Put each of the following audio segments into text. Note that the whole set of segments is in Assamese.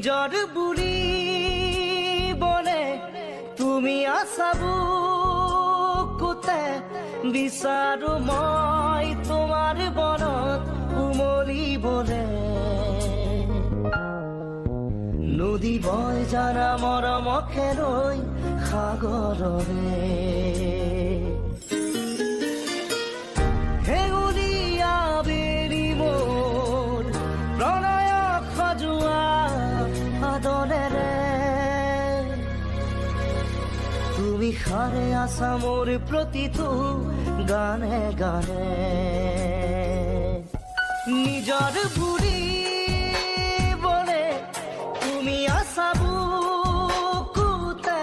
নিজৰ বুঢ়ী বনে তুমি আছা বুকুতে বিচাৰো মই তোমাৰ বনত উমলিবলে নদী বয় জানা মৰমকে ৰৈ সাগৰৰে হেঙুলীয়া বেলি মোৰ প্ৰণয়ক সজোৱা আদৰেৰে তুমি সাৰে আছা মোৰ প্ৰতিটো গানে গানে নিজৰ বুঢ়ী বনে তুমি আছা বুকুতে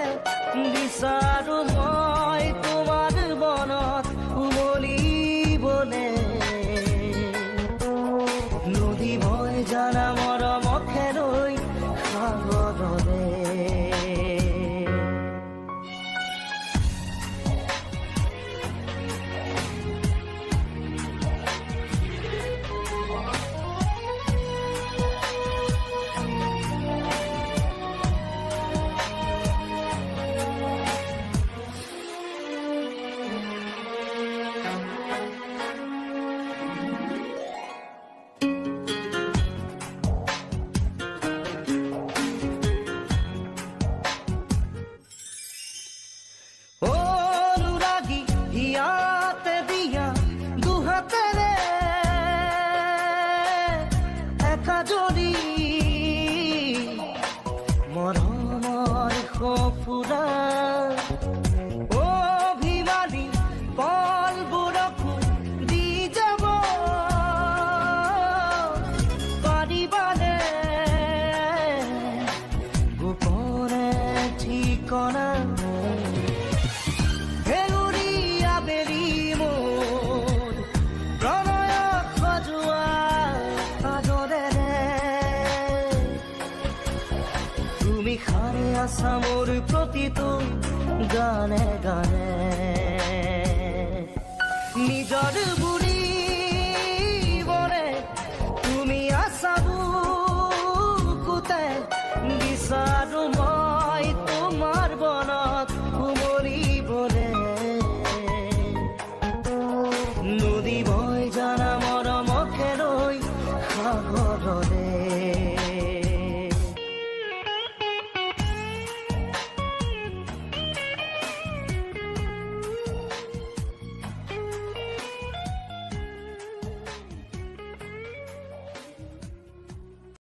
বিচাৰো মই তোমাৰ বনত উমলিবলে নদী বয় জানা মৰমকে ৰৈ সাগৰৰে মৰমৰ সফুৰা অভিমানী পলবোৰকো দি যাব পাৰিবানে গোপনে ঠিকনা হেঙুলীয়া বেলি মোৰ প্ৰণয়ক সজোৱা আদৰেৰে তুমি সাৰে আছা মোৰ প্ৰতিটো গানে গানে নিজৰ